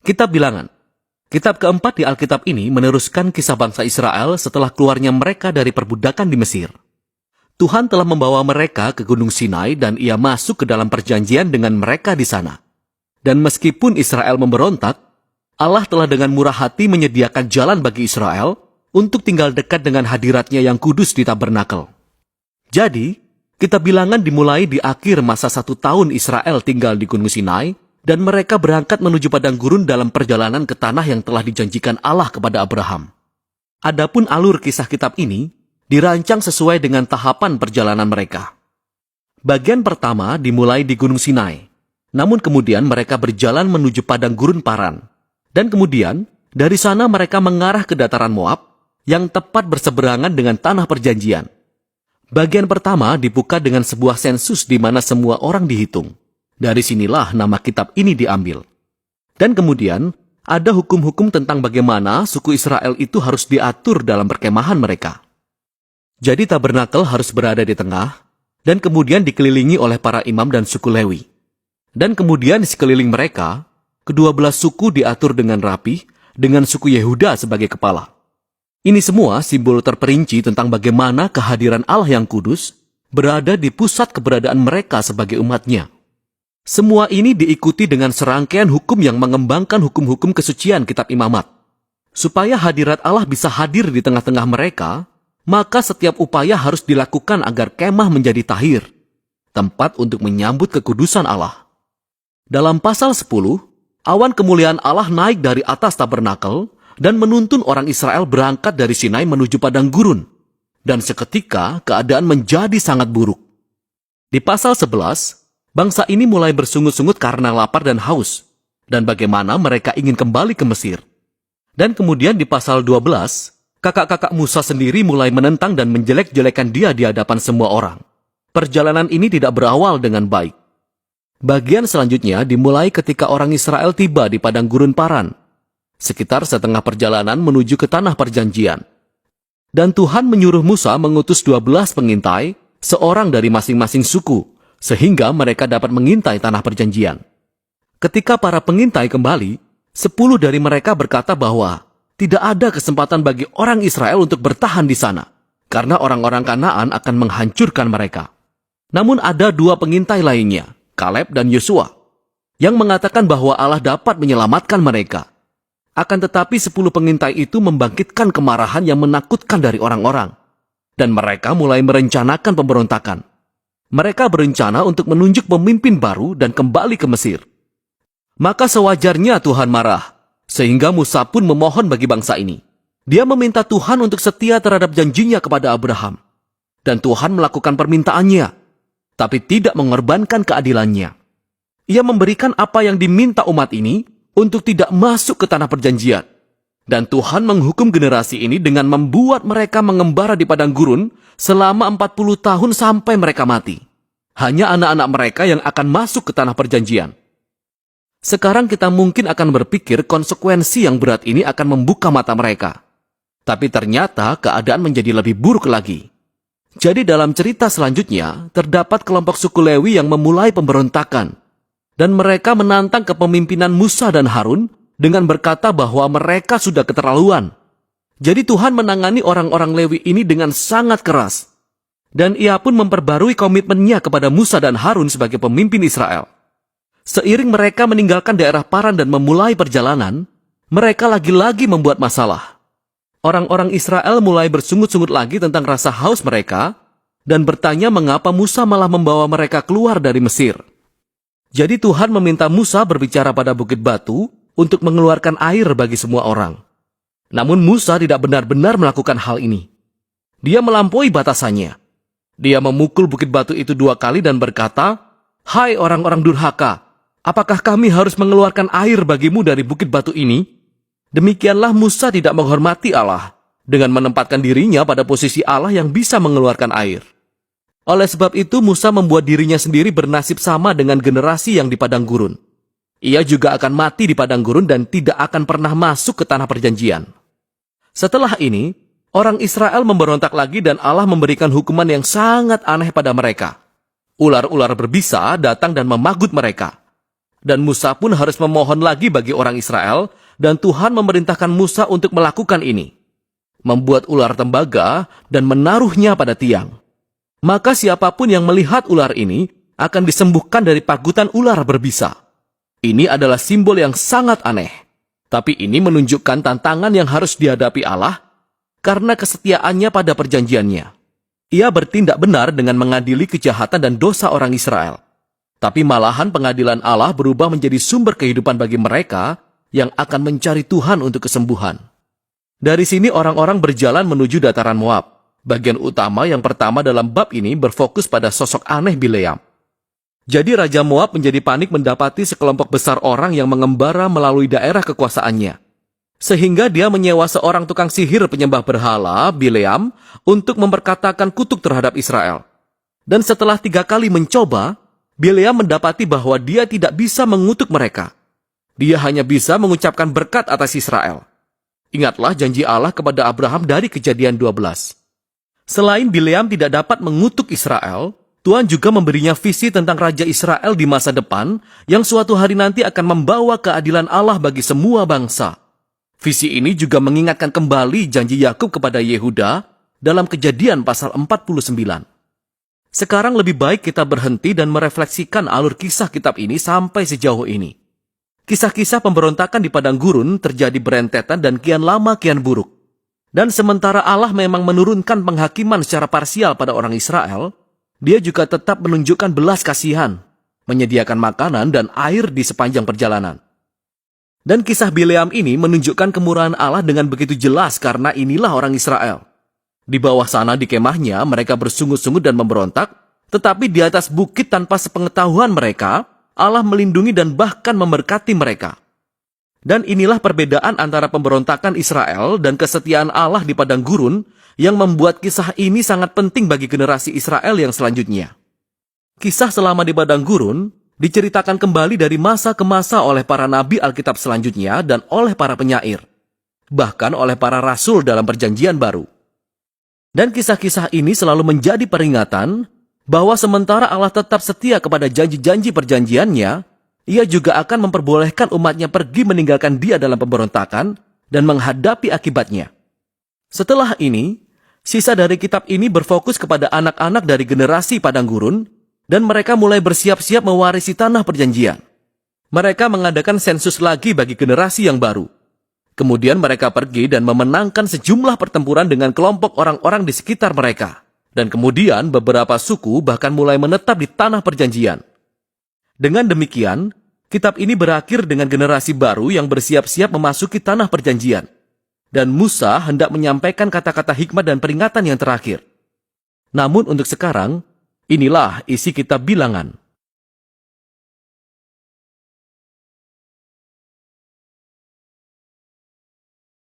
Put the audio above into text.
Kitab Bilangan. Kitab keempat di Alkitab ini meneruskan kisah bangsa Israel setelah keluarnya mereka dari perbudakan di Mesir. Tuhan telah membawa mereka ke Gunung Sinai dan Ia masuk ke dalam perjanjian dengan mereka di sana. Dan meskipun Israel memberontak, Allah telah dengan murah hati menyediakan jalan bagi Israel untuk tinggal dekat dengan hadiratnya yang kudus di tabernakel. Jadi, Kitab Bilangan dimulai di akhir masa 1 tahun Israel tinggal di Gunung Sinai, dan mereka berangkat menuju padang gurun dalam perjalanan ke tanah yang telah dijanjikan Allah kepada Abraham. Adapun alur kisah kitab ini dirancang sesuai dengan tahapan perjalanan mereka. Bagian pertama dimulai di Gunung Sinai, namun kemudian mereka berjalan menuju padang gurun Paran. Dan kemudian, dari sana mereka mengarah ke dataran Moab, yang tepat berseberangan dengan tanah perjanjian. Bagian pertama dibuka dengan sebuah sensus di mana semua orang dihitung. Dari sinilah nama kitab ini diambil. Dan kemudian, ada hukum-hukum tentang bagaimana suku Israel itu harus diatur dalam perkemahan mereka. Jadi tabernakel harus berada di tengah, dan kemudian dikelilingi oleh para imam dan suku Lewi. Dan kemudian di sekeliling mereka, kedua belah suku diatur dengan rapi, dengan suku Yehuda sebagai kepala. Ini semua simbol terperinci tentang bagaimana kehadiran Allah yang kudus berada di pusat keberadaan mereka sebagai umatnya. Semua ini diikuti dengan serangkaian hukum yang mengembangkan hukum-hukum kesucian kitab imamat. Supaya hadirat Allah bisa hadir di tengah-tengah mereka, maka setiap upaya harus dilakukan agar kemah menjadi tahir, tempat untuk menyambut kekudusan Allah. Dalam pasal 10, awan kemuliaan Allah naik dari atas tabernakel dan menuntun orang Israel berangkat dari Sinai menuju padang gurun. Dan seketika keadaan menjadi sangat buruk. Di pasal 11, bangsa ini mulai bersungut-sungut karena lapar dan haus, dan bagaimana mereka ingin kembali ke Mesir. Dan kemudian di pasal 12, kakak-kakak Musa sendiri mulai menentang dan menjelek-jelekan dia di hadapan semua orang. Perjalanan ini tidak berawal dengan baik. Bagian selanjutnya dimulai ketika orang Israel tiba di padang gurun Paran, sekitar setengah perjalanan menuju ke tanah perjanjian. Dan Tuhan menyuruh Musa mengutus 12 pengintai, seorang dari masing-masing suku, sehingga mereka dapat mengintai tanah perjanjian. Ketika para pengintai kembali, 10 dari mereka berkata bahwa tidak ada kesempatan bagi orang Israel untuk bertahan di sana, karena orang-orang Kanaan akan menghancurkan mereka. Namun ada 2 pengintai lainnya, Kaleb dan Yosua, yang mengatakan bahwa Allah dapat menyelamatkan mereka. Akan tetapi 10 pengintai itu membangkitkan kemarahan yang menakutkan dari orang-orang, dan mereka mulai merencanakan pemberontakan. Mereka berencana untuk menunjuk pemimpin baru dan kembali ke Mesir. Maka sewajarnya Tuhan marah, sehingga Musa pun memohon bagi bangsa ini. Dia meminta Tuhan untuk setia terhadap janjinya kepada Abraham. Dan Tuhan melakukan permintaannya, tapi tidak mengorbankan keadilannya. Ia memberikan apa yang diminta umat ini untuk tidak masuk ke tanah perjanjian. Dan Tuhan menghukum generasi ini dengan membuat mereka mengembara di padang gurun selama 40 tahun sampai mereka mati. Hanya anak-anak mereka yang akan masuk ke tanah perjanjian. Sekarang kita mungkin akan berpikir konsekuensi yang berat ini akan membuka mata mereka. Tapi ternyata keadaan menjadi lebih buruk lagi. Jadi dalam cerita selanjutnya, terdapat kelompok suku Lewi yang memulai pemberontakan. Dan mereka menantang kepemimpinan Musa dan Harun dengan berkata bahwa mereka sudah keterlaluan. Jadi Tuhan menangani orang-orang Lewi ini dengan sangat keras. Dan ia pun memperbarui komitmennya kepada Musa dan Harun sebagai pemimpin Israel. Seiring mereka meninggalkan daerah Paran dan memulai perjalanan, mereka lagi-lagi membuat masalah. Orang-orang Israel mulai bersungut-sungut lagi tentang rasa haus mereka, dan bertanya mengapa Musa malah membawa mereka keluar dari Mesir. Jadi Tuhan meminta Musa berbicara pada bukit batu untuk mengeluarkan air bagi semua orang. Namun Musa tidak benar-benar melakukan hal ini. Dia melampaui batasannya. Dia memukul bukit batu itu 2 kali dan berkata, "Hai orang-orang durhaka, apakah kami harus mengeluarkan air bagimu dari bukit batu ini?" Demikianlah Musa tidak menghormati Allah dengan menempatkan dirinya pada posisi Allah yang bisa mengeluarkan air. Oleh sebab itu Musa membuat dirinya sendiri bernasib sama dengan generasi yang di padang gurun. Ia juga akan mati di padang gurun dan tidak akan pernah masuk ke tanah perjanjian. Setelah ini, orang Israel memberontak lagi dan Allah memberikan hukuman yang sangat aneh pada mereka. Ular-ular berbisa datang dan memagut mereka. Dan Musa pun harus memohon lagi bagi orang Israel, dan Tuhan memerintahkan Musa untuk melakukan ini. Membuat ular tembaga dan menaruhnya pada tiang. Maka siapapun yang melihat ular ini akan disembuhkan dari pagutan ular berbisa. Ini adalah simbol yang sangat aneh. Tapi ini menunjukkan tantangan yang harus dihadapi Allah karena kesetiaannya pada perjanjiannya. Ia bertindak benar dengan mengadili kejahatan dan dosa orang Israel. Tapi malahan pengadilan Allah berubah menjadi sumber kehidupan bagi mereka yang akan mencari Tuhan untuk kesembuhan. Dari sini orang-orang berjalan menuju dataran Moab. Bagian utama yang pertama dalam bab ini berfokus pada sosok aneh Bileam. Jadi Raja Moab menjadi panik mendapati sekelompok besar orang yang mengembara melalui daerah kekuasaannya. Sehingga dia menyewa seorang tukang sihir penyembah berhala, Bileam, untuk memperkatakan kutuk terhadap Israel. Dan setelah 3 kali mencoba, Bileam mendapati bahwa dia tidak bisa mengutuk mereka. Dia hanya bisa mengucapkan berkat atas Israel. Ingatlah janji Allah kepada Abraham dari Kejadian 12. Selain Bileam tidak dapat mengutuk Israel, Tuhan juga memberinya visi tentang Raja Israel di masa depan yang suatu hari nanti akan membawa keadilan Allah bagi semua bangsa. Visi ini juga mengingatkan kembali janji Yakub kepada Yehuda dalam Kejadian pasal 49. Sekarang lebih baik kita berhenti dan merefleksikan alur kisah kitab ini sampai sejauh ini. Kisah-kisah pemberontakan di padang gurun terjadi berentetan dan kian lama kian buruk. Dan sementara Allah memang menurunkan penghakiman secara parsial pada orang Israel, Dia juga tetap menunjukkan belas kasihan, menyediakan makanan dan air di sepanjang perjalanan. Dan kisah Bileam ini menunjukkan kemurahan Allah dengan begitu jelas karena inilah orang Israel. Di bawah sana di kemahnya mereka bersungut-sungut dan memberontak, tetapi di atas bukit tanpa sepengetahuan mereka, Allah melindungi dan bahkan memberkati mereka. Dan inilah perbedaan antara pemberontakan Israel dan kesetiaan Allah di padang gurun yang membuat kisah ini sangat penting bagi generasi Israel yang selanjutnya. Kisah selama di padang gurun diceritakan kembali dari masa ke masa oleh para nabi Alkitab selanjutnya dan oleh para penyair, bahkan oleh para rasul dalam perjanjian baru. Dan kisah-kisah ini selalu menjadi peringatan bahwa sementara Allah tetap setia kepada janji-janji perjanjiannya, Ia juga akan memperbolehkan umatnya pergi meninggalkan Dia dalam pemberontakan dan menghadapi akibatnya. Setelah ini, sisa dari kitab ini berfokus kepada anak-anak dari generasi padang gurun, dan mereka mulai bersiap-siap mewarisi tanah perjanjian. Mereka mengadakan sensus lagi bagi generasi yang baru. Kemudian mereka pergi dan memenangkan sejumlah pertempuran dengan kelompok orang-orang di sekitar mereka. Dan kemudian beberapa suku bahkan mulai menetap di tanah perjanjian. Dengan demikian, kitab ini berakhir dengan generasi baru yang bersiap-siap memasuki tanah perjanjian. Dan Musa hendak menyampaikan kata-kata hikmat dan peringatan yang terakhir. Namun untuk sekarang, inilah isi kitab Bilangan.